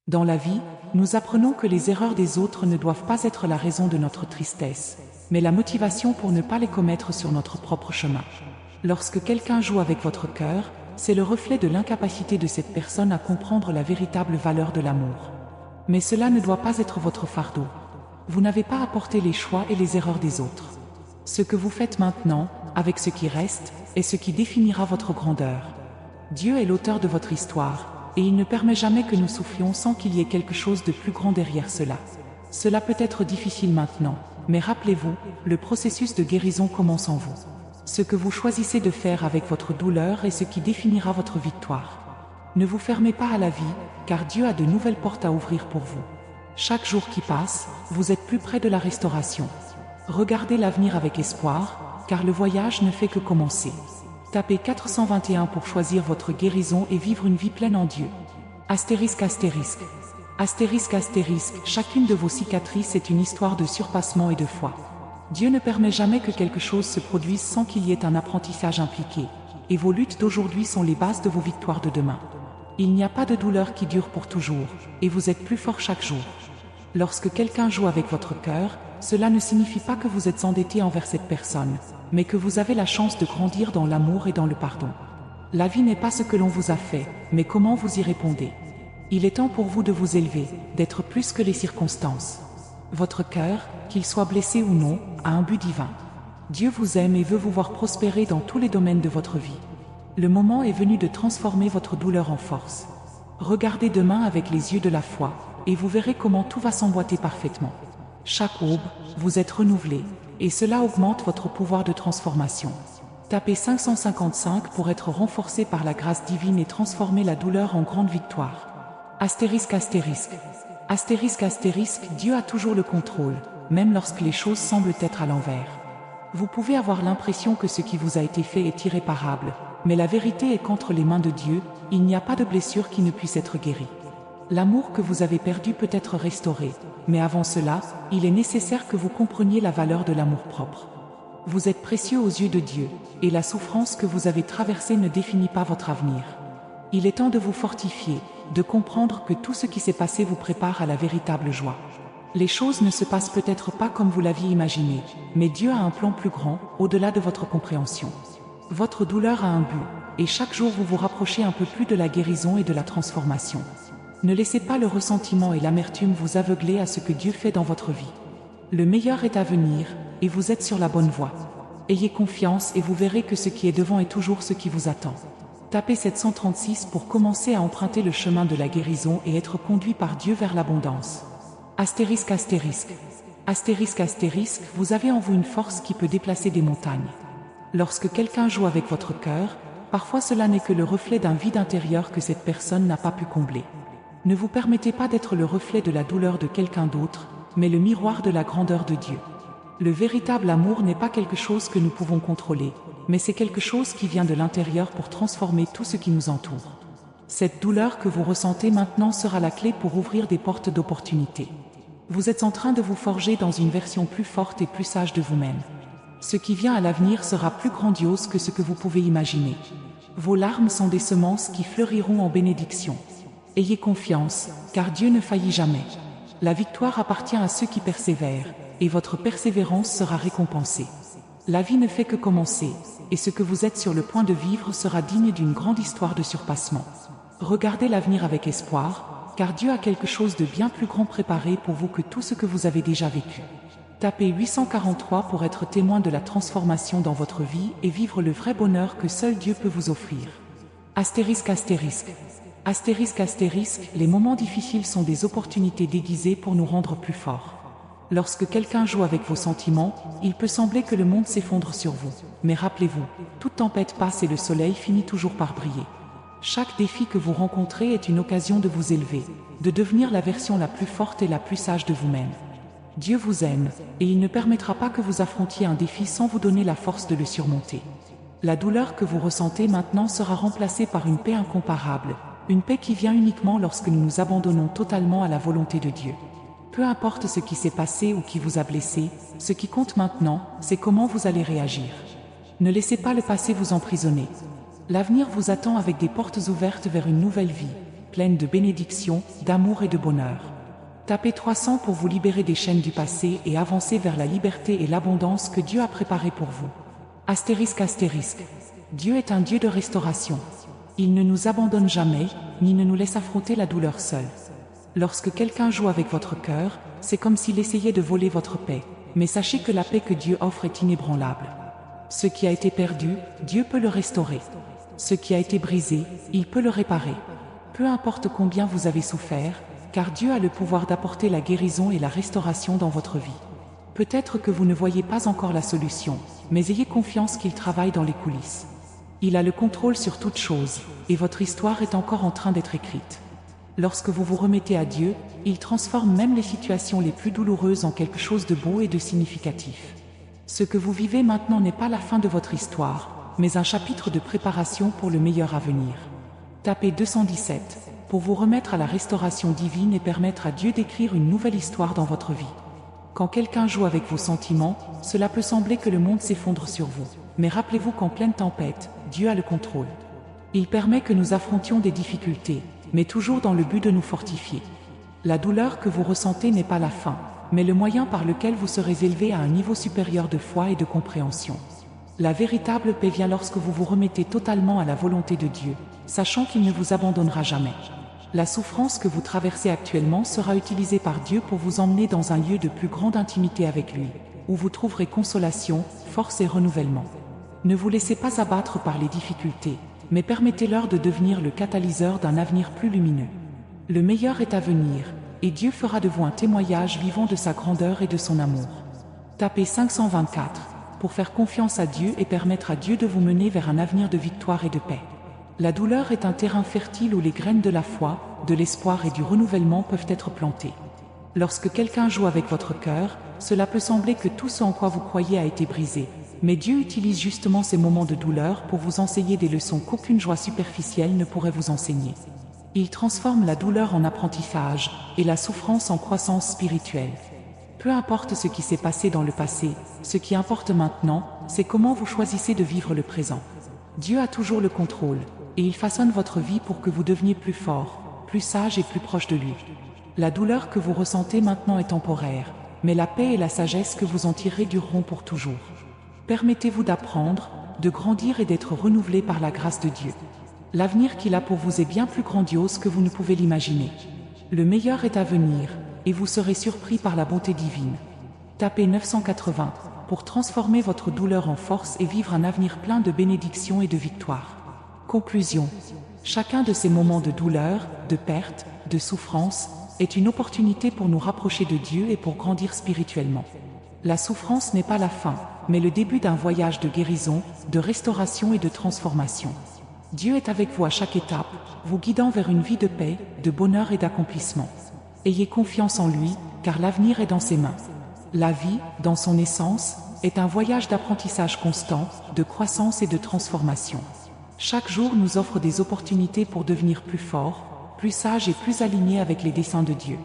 Dans la vie, nous apprenons que les erreurs des autres ne doivent pas être la raison de notre tristesse, mais la motivation pour ne pas les commettre sur notre propre chemin. Lorsque quelqu'un joue avec votre cœur, c'est le reflet de l'incapacité de cette personne à comprendre la véritable valeur de l'amour. Mais cela ne doit pas être votre fardeau. Vous n'avez pas à porter les choix et les erreurs des autres. Ce que vous faites maintenant, avec ce qui reste, est ce qui définira votre grandeur. Dieu est l'auteur de votre histoire, et il ne permet jamais que nous souffrions sans qu'il y ait quelque chose de plus grand derrière cela. Cela peut être difficile maintenant, mais rappelez-vous, le processus de guérison commence en vous. Ce que vous choisissez de faire avec votre douleur est ce qui définira votre victoire. Ne vous fermez pas à la vie, car Dieu a de nouvelles portes à ouvrir pour vous. Chaque jour qui passe, vous êtes plus près de la restauration. Regardez l'avenir avec espoir, car le voyage ne fait que commencer. Tapez 421 pour choisir votre guérison et vivre une vie pleine en Dieu. Astérisque, astérisque. Astérisque, astérisque, chacune de vos cicatrices est une histoire de surpassement et de foi. Dieu ne permet jamais que quelque chose se produise sans qu'il y ait un apprentissage impliqué. Et vos luttes d'aujourd'hui sont les bases de vos victoires de demain. Il n'y a pas de douleur qui dure pour toujours, et vous êtes plus fort chaque jour. Lorsque quelqu'un joue avec votre cœur, cela ne signifie pas que vous êtes endetté envers cette personne, mais que vous avez la chance de grandir dans l'amour et dans le pardon. La vie n'est pas ce que l'on vous a fait, mais comment vous y répondez. Il est temps pour vous de vous élever, d'être plus que les circonstances. Votre cœur, qu'il soit blessé ou non, a un but divin. Dieu vous aime et veut vous voir prospérer dans tous les domaines de votre vie. Le moment est venu de transformer votre douleur en force. Regardez demain avec les yeux de la foi, et vous verrez comment tout va s'emboîter parfaitement. Chaque aube, vous êtes renouvelé, et cela augmente votre pouvoir de transformation. Tapez 555 pour être renforcé par la grâce divine et transformer la douleur en grande victoire. Astérisque, astérisque. Astérisque, astérisque, Dieu a toujours le contrôle, même lorsque les choses semblent être à l'envers. Vous pouvez avoir l'impression que ce qui vous a été fait est irréparable, mais la vérité est qu'entre les mains de Dieu, il n'y a pas de blessure qui ne puisse être guérie. L'amour que vous avez perdu peut être restauré, mais avant cela, il est nécessaire que vous compreniez la valeur de l'amour-propre. Vous êtes précieux aux yeux de Dieu, et la souffrance que vous avez traversée ne définit pas votre avenir. Il est temps de vous fortifier, de comprendre que tout ce qui s'est passé vous prépare à la véritable joie. Les choses ne se passent peut-être pas comme vous l'aviez imaginé, mais Dieu a un plan plus grand, au-delà de votre compréhension. Votre douleur a un but, et chaque jour vous vous rapprochez un peu plus de la guérison et de la transformation. Ne laissez pas le ressentiment et l'amertume vous aveugler à ce que Dieu fait dans votre vie. Le meilleur est à venir, et vous êtes sur la bonne voie. Ayez confiance et vous verrez que ce qui est devant est toujours ce qui vous attend. Tapez 736 pour commencer à emprunter le chemin de la guérison et être conduit par Dieu vers l'abondance. Astérisque, astérisque. Astérisque, astérisque, vous avez en vous une force qui peut déplacer des montagnes. Lorsque quelqu'un joue avec votre cœur, parfois cela n'est que le reflet d'un vide intérieur que cette personne n'a pas pu combler. Ne vous permettez pas d'être le reflet de la douleur de quelqu'un d'autre, mais le miroir de la grandeur de Dieu. Le véritable amour n'est pas quelque chose que nous pouvons contrôler, mais c'est quelque chose qui vient de l'intérieur pour transformer tout ce qui nous entoure. Cette douleur que vous ressentez maintenant sera la clé pour ouvrir des portes d'opportunité. Vous êtes en train de vous forger dans une version plus forte et plus sage de vous-même. Ce qui vient à l'avenir sera plus grandiose que ce que vous pouvez imaginer. Vos larmes sont des semences qui fleuriront en bénédiction. Ayez confiance, car Dieu ne faillit jamais. La victoire appartient à ceux qui persévèrent, et votre persévérance sera récompensée. La vie ne fait que commencer, et ce que vous êtes sur le point de vivre sera digne d'une grande histoire de surpassement. Regardez l'avenir avec espoir, car Dieu a quelque chose de bien plus grand préparé pour vous que tout ce que vous avez déjà vécu. Tapez 843 pour être témoin de la transformation dans votre vie et vivre le vrai bonheur que seul Dieu peut vous offrir. Astérisque, astérisque. Astérisque, astérisque, les moments difficiles sont des opportunités déguisées pour nous rendre plus forts. Lorsque quelqu'un joue avec vos sentiments, il peut sembler que le monde s'effondre sur vous. Mais rappelez-vous, toute tempête passe et le soleil finit toujours par briller. Chaque défi que vous rencontrez est une occasion de vous élever, de devenir la version la plus forte et la plus sage de vous-même. Dieu vous aime, et il ne permettra pas que vous affrontiez un défi sans vous donner la force de le surmonter. La douleur que vous ressentez maintenant sera remplacée par une paix incomparable, une paix qui vient uniquement lorsque nous nous abandonnons totalement à la volonté de Dieu. Peu importe ce qui s'est passé ou qui vous a blessé, ce qui compte maintenant, c'est comment vous allez réagir. Ne laissez pas le passé vous emprisonner. L'avenir vous attend avec des portes ouvertes vers une nouvelle vie. pleine de bénédictions, d'amour et de bonheur. Tapez 300 pour vous libérer des chaînes du passé et avancer vers la liberté et l'abondance que Dieu a préparée pour vous. Astérisque astérisque. Dieu est un Dieu de restauration. Il ne nous abandonne jamais, ni ne nous laisse affronter la douleur seul. Lorsque quelqu'un joue avec votre cœur, c'est comme s'il essayait de voler votre paix. Mais sachez que la paix que Dieu offre est inébranlable. Ce qui a été perdu, Dieu peut le restaurer. Ce qui a été brisé, il peut le réparer. Peu importe combien vous avez souffert, car Dieu a le pouvoir d'apporter la guérison et la restauration dans votre vie. Peut-être que vous ne voyez pas encore la solution, mais ayez confiance qu'il travaille dans les coulisses. Il a le contrôle sur toute chose, et votre histoire est encore en train d'être écrite. Lorsque vous vous remettez à Dieu, il transforme même les situations les plus douloureuses en quelque chose de beau et de significatif. Ce que vous vivez maintenant n'est pas la fin de votre histoire, mais un chapitre de préparation pour le meilleur à venir. Tapez 217 pour vous remettre à la restauration divine et permettre à Dieu d'écrire une nouvelle histoire dans votre vie. Quand quelqu'un joue avec vos sentiments, cela peut sembler que le monde s'effondre sur vous. Mais rappelez-vous qu'en pleine tempête, Dieu a le contrôle. Il permet que nous affrontions des difficultés, mais toujours dans le but de nous fortifier. La douleur que vous ressentez n'est pas la fin, mais le moyen par lequel vous serez élevé à un niveau supérieur de foi et de compréhension. La véritable paix vient lorsque vous vous remettez totalement à la volonté de Dieu, sachant qu'il ne vous abandonnera jamais. La souffrance que vous traversez actuellement sera utilisée par Dieu pour vous emmener dans un lieu de plus grande intimité avec lui, où vous trouverez consolation, force et renouvellement. Ne vous laissez pas abattre par les difficultés, mais permettez-leur de devenir le catalyseur d'un avenir plus lumineux. Le meilleur est à venir, et Dieu fera de vous un témoignage vivant de sa grandeur et de son amour. Tapez 524 pour faire confiance à Dieu et permettre à Dieu de vous mener vers un avenir de victoire et de paix. La douleur est un terrain fertile où les graines de la foi, de l'espoir et du renouvellement peuvent être plantées. Lorsque quelqu'un joue avec votre cœur, cela peut sembler que tout ce en quoi vous croyez a été brisé. Mais Dieu utilise justement ces moments de douleur pour vous enseigner des leçons qu'aucune joie superficielle ne pourrait vous enseigner. Il transforme la douleur en apprentissage et la souffrance en croissance spirituelle. Peu importe ce qui s'est passé dans le passé, ce qui importe maintenant, c'est comment vous choisissez de vivre le présent. Dieu a toujours le contrôle, et il façonne votre vie pour que vous deveniez plus fort, plus sage et plus proche de lui. La douleur que vous ressentez maintenant est temporaire, mais la paix et la sagesse que vous en tirerez dureront pour toujours. Permettez-vous d'apprendre, de grandir et d'être renouvelé par la grâce de Dieu. L'avenir qu'il a pour vous est bien plus grandiose que vous ne pouvez l'imaginer. Le meilleur est à venir, et vous serez surpris par la bonté divine. Tapez 980 pour transformer votre douleur en force et vivre un avenir plein de bénédictions et de victoires. Conclusion. Chacun de ces moments de douleur, de perte, de souffrance, est une opportunité pour nous rapprocher de Dieu et pour grandir spirituellement. La souffrance n'est pas la fin, mais le début d'un voyage de guérison, de restauration et de transformation. Dieu est avec vous à chaque étape, vous guidant vers une vie de paix, de bonheur et d'accomplissement. Ayez confiance en lui, car l'avenir est dans ses mains. La vie, dans son essence, est un voyage d'apprentissage constant, de croissance et de transformation. Chaque jour nous offre des opportunités pour devenir plus fort, plus sage et plus aligné avec les desseins de Dieu.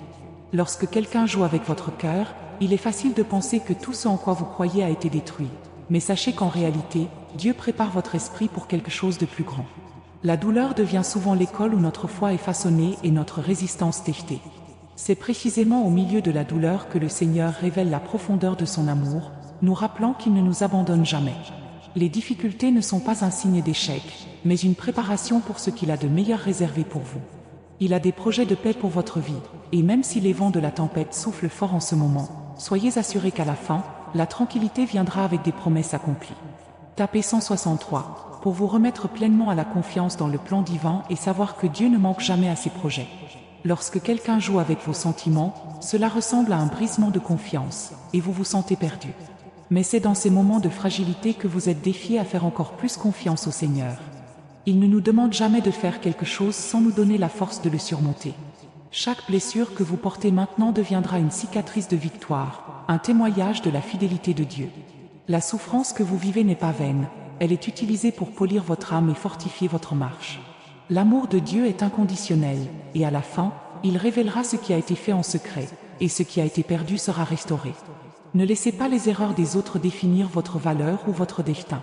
Lorsque quelqu'un joue avec votre cœur, il est facile de penser que tout ce en quoi vous croyez a été détruit. Mais sachez qu'en réalité, Dieu prépare votre esprit pour quelque chose de plus grand. La douleur devient souvent l'école où notre foi est façonnée et notre résistance testée. C'est précisément au milieu de la douleur que le Seigneur révèle la profondeur de son amour, nous rappelant qu'il ne nous abandonne jamais. Les difficultés ne sont pas un signe d'échec, mais une préparation pour ce qu'il a de meilleur réservé pour vous. Il a des projets de paix pour votre vie, et même si les vents de la tempête soufflent fort en ce moment, soyez assurés qu'à la fin, la tranquillité viendra avec des promesses accomplies. Tapez 163 pour vous remettre pleinement à la confiance dans le plan divin et savoir que Dieu ne manque jamais à ses projets. Lorsque quelqu'un joue avec vos sentiments, cela ressemble à un brisement de confiance, et vous vous sentez perdu. Mais c'est dans ces moments de fragilité que vous êtes défiés à faire encore plus confiance au Seigneur. Il ne nous demande jamais de faire quelque chose sans nous donner la force de le surmonter. Chaque blessure que vous portez maintenant deviendra une cicatrice de victoire, un témoignage de la fidélité de Dieu. La souffrance que vous vivez n'est pas vaine, elle est utilisée pour polir votre âme et fortifier votre marche. L'amour de Dieu est inconditionnel, et à la fin, il révélera ce qui a été fait en secret, et ce qui a été perdu sera restauré. Ne laissez pas les erreurs des autres définir votre valeur ou votre destin.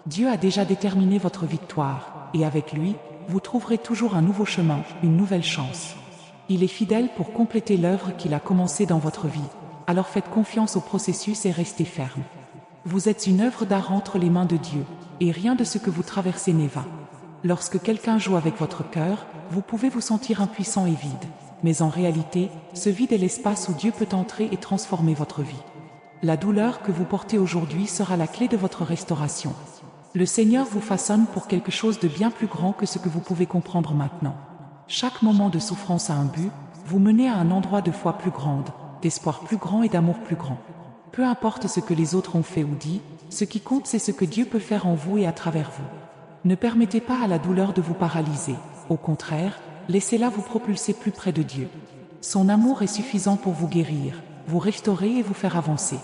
Dieu a déjà déterminé votre victoire, et avec lui, vous trouverez toujours un nouveau chemin, une nouvelle chance. Il est fidèle pour compléter l'œuvre qu'il a commencée dans votre vie. Alors faites confiance au processus et restez ferme. Vous êtes une œuvre d'art entre les mains de Dieu, et rien de ce que vous traversez n'est vain. Lorsque quelqu'un joue avec votre cœur, vous pouvez vous sentir impuissant et vide. Mais en réalité, ce vide est l'espace où Dieu peut entrer et transformer votre vie. La douleur que vous portez aujourd'hui sera la clé de votre restauration. Le Seigneur vous façonne pour quelque chose de bien plus grand que ce que vous pouvez comprendre maintenant. Chaque moment de souffrance a un but, vous menez à un endroit de foi plus grande, d'espoir plus grand et d'amour plus grand. Peu importe ce que les autres ont fait ou dit, ce qui compte c'est ce que Dieu peut faire en vous et à travers vous. Ne permettez pas à la douleur de vous paralyser. Au contraire, laissez-la vous propulser plus près de Dieu. Son amour est suffisant pour vous guérir, vous restaurer et vous faire avancer.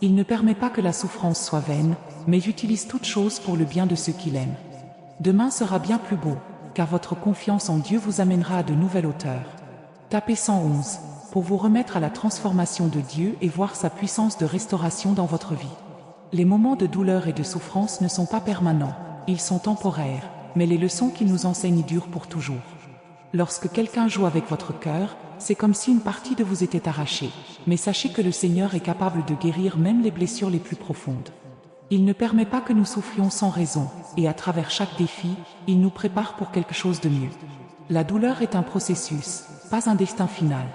Il ne permet pas que la souffrance soit vaine, mais utilise toutes choses pour le bien de ceux qu'il aime. Demain sera bien plus beau, car votre confiance en Dieu vous amènera à de nouvelles hauteurs. Tapez 111 pour vous remettre à la transformation de Dieu et voir sa puissance de restauration dans votre vie. Les moments de douleur et de souffrance ne sont pas permanents, ils sont temporaires, mais les leçons qu'il nous enseigne durent pour toujours. Lorsque quelqu'un joue avec votre cœur, c'est comme si une partie de vous était arrachée, mais sachez que le Seigneur est capable de guérir même les blessures les plus profondes. Il ne permet pas que nous souffrions sans raison, et à travers chaque défi, il nous prépare pour quelque chose de mieux. La douleur est un processus, pas un destin final.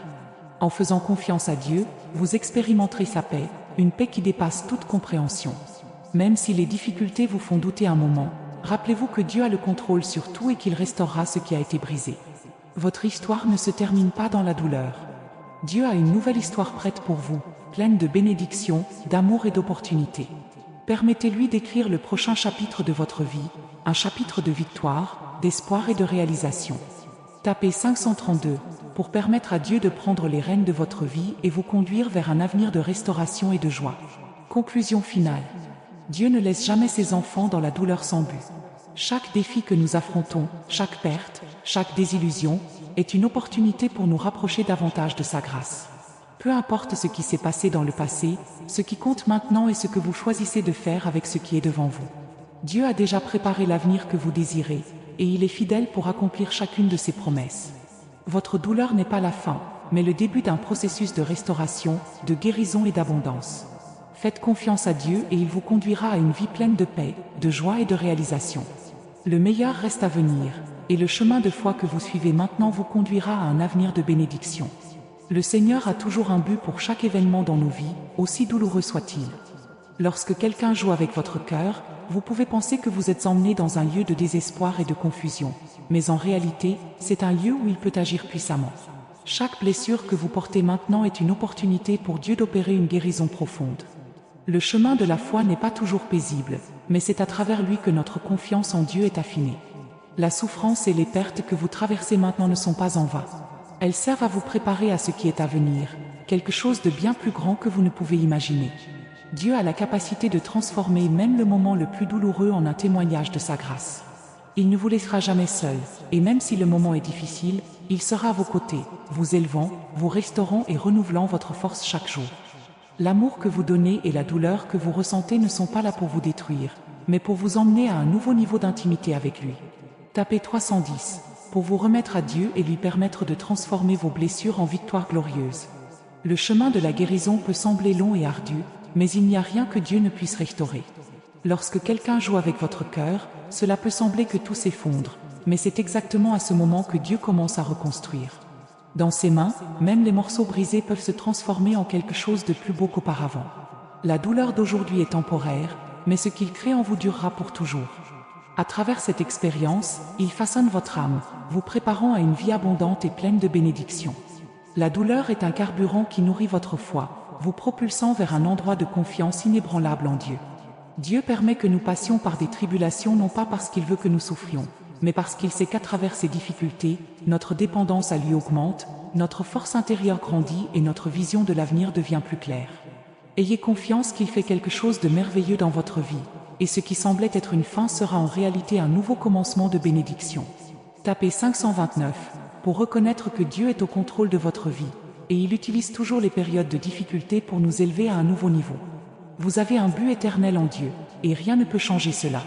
En faisant confiance à Dieu, vous expérimenterez sa paix, une paix qui dépasse toute compréhension. Même si les difficultés vous font douter un moment, rappelez-vous que Dieu a le contrôle sur tout et qu'il restaurera ce qui a été brisé. Votre histoire ne se termine pas dans la douleur. Dieu a une nouvelle histoire prête pour vous, pleine de bénédictions, d'amour et d'opportunités. Permettez-lui d'écrire le prochain chapitre de votre vie, un chapitre de victoire, d'espoir et de réalisation. Tapez 532 pour permettre à Dieu de prendre les rênes de votre vie et vous conduire vers un avenir de restauration et de joie. Conclusion finale. Dieu ne laisse jamais ses enfants dans la douleur sans but. Chaque défi que nous affrontons, chaque perte, chaque désillusion, est une opportunité pour nous rapprocher davantage de sa grâce. Peu importe ce qui s'est passé dans le passé, ce qui compte maintenant est ce que vous choisissez de faire avec ce qui est devant vous. Dieu a déjà préparé l'avenir que vous désirez, et il est fidèle pour accomplir chacune de ses promesses. Votre douleur n'est pas la fin, mais le début d'un processus de restauration, de guérison et d'abondance. Faites confiance à Dieu et il vous conduira à une vie pleine de paix, de joie et de réalisation. Le meilleur reste à venir, et le chemin de foi que vous suivez maintenant vous conduira à un avenir de bénédiction. Le Seigneur a toujours un but pour chaque événement dans nos vies, aussi douloureux soit-il. Lorsque quelqu'un joue avec votre cœur, vous pouvez penser que vous êtes emmené dans un lieu de désespoir et de confusion, mais en réalité, c'est un lieu où il peut agir puissamment. Chaque blessure que vous portez maintenant est une opportunité pour Dieu d'opérer une guérison profonde. Le chemin de la foi n'est pas toujours paisible, mais c'est à travers lui que notre confiance en Dieu est affinée. La souffrance et les pertes que vous traversez maintenant ne sont pas en vain. Elles servent à vous préparer à ce qui est à venir, quelque chose de bien plus grand que vous ne pouvez imaginer. Dieu a la capacité de transformer même le moment le plus douloureux en un témoignage de sa grâce. Il ne vous laissera jamais seul, et même si le moment est difficile, il sera à vos côtés, vous élevant, vous restaurant et renouvelant votre force chaque jour. L'amour que vous donnez et la douleur que vous ressentez ne sont pas là pour vous détruire, mais pour vous emmener à un nouveau niveau d'intimité avec lui. Tapez 310 pour vous remettre à Dieu et lui permettre de transformer vos blessures en victoires glorieuses. Le chemin de la guérison peut sembler long et ardu, mais il n'y a rien que Dieu ne puisse restaurer. Lorsque quelqu'un joue avec votre cœur, cela peut sembler que tout s'effondre, mais c'est exactement à ce moment que Dieu commence à reconstruire. Dans ses mains, même les morceaux brisés peuvent se transformer en quelque chose de plus beau qu'auparavant. La douleur d'aujourd'hui est temporaire, mais ce qu'il crée en vous durera pour toujours. À travers cette expérience, il façonne votre âme, vous préparant à une vie abondante et pleine de bénédictions. La douleur est un carburant qui nourrit votre foi, vous propulsant vers un endroit de confiance inébranlable en Dieu. Dieu permet que nous passions par des tribulations non pas parce qu'il veut que nous souffrions, mais parce qu'il sait qu'à travers ces difficultés, notre dépendance à lui augmente, notre force intérieure grandit et notre vision de l'avenir devient plus claire. Ayez confiance qu'il fait quelque chose de merveilleux dans votre vie, et ce qui semblait être une fin sera en réalité un nouveau commencement de bénédiction. Tapez 529 pour reconnaître que Dieu est au contrôle de votre vie, et il utilise toujours les périodes de difficulté pour nous élever à un nouveau niveau. Vous avez un but éternel en Dieu, et rien ne peut changer cela.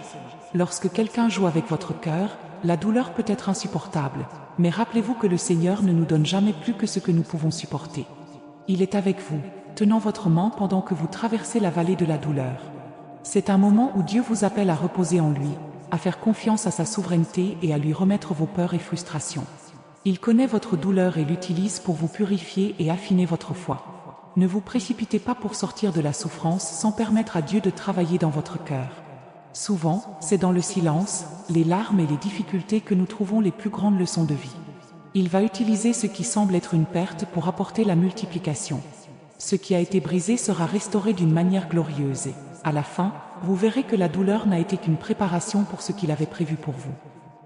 Lorsque quelqu'un joue avec votre cœur, la douleur peut être insupportable, mais rappelez-vous que le Seigneur ne nous donne jamais plus que ce que nous pouvons supporter. Il est avec vous, tenant votre main pendant que vous traversez la vallée de la douleur. C'est un moment où Dieu vous appelle à reposer en lui, à faire confiance à sa souveraineté et à lui remettre vos peurs et frustrations. Il connaît votre douleur et l'utilise pour vous purifier et affiner votre foi. Ne vous précipitez pas pour sortir de la souffrance sans permettre à Dieu de travailler dans votre cœur. Souvent, c'est dans le silence, les larmes et les difficultés que nous trouvons les plus grandes leçons de vie. Il va utiliser ce qui semble être une perte pour apporter la multiplication. Ce qui a été brisé sera restauré d'une manière glorieuse et, à la fin, vous verrez que la douleur n'a été qu'une préparation pour ce qu'il avait prévu pour vous.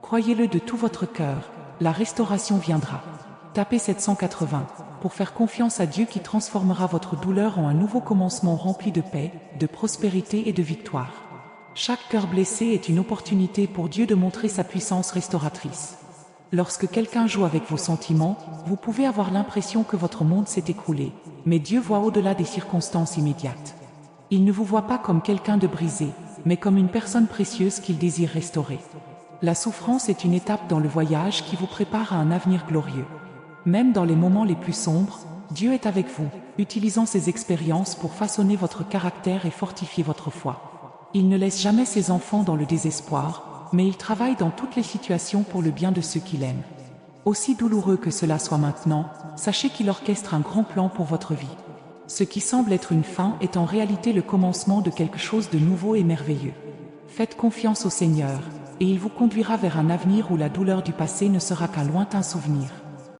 Croyez-le de tout votre cœur, la restauration viendra. Tapez 780 pour faire confiance à Dieu qui transformera votre douleur en un nouveau commencement rempli de paix, de prospérité et de victoire. Chaque cœur blessé est une opportunité pour Dieu de montrer sa puissance restauratrice. Lorsque quelqu'un joue avec vos sentiments, vous pouvez avoir l'impression que votre monde s'est écroulé, mais Dieu voit au-delà des circonstances immédiates. Il ne vous voit pas comme quelqu'un de brisé, mais comme une personne précieuse qu'il désire restaurer. La souffrance est une étape dans le voyage qui vous prépare à un avenir glorieux. Même dans les moments les plus sombres, Dieu est avec vous, utilisant ces expériences pour façonner votre caractère et fortifier votre foi. Il ne laisse jamais ses enfants dans le désespoir, mais il travaille dans toutes les situations pour le bien de ceux qu'il aime. Aussi douloureux que cela soit maintenant, sachez qu'il orchestre un grand plan pour votre vie. Ce qui semble être une fin est en réalité le commencement de quelque chose de nouveau et merveilleux. Faites confiance au Seigneur, et il vous conduira vers un avenir où la douleur du passé ne sera qu'un lointain souvenir.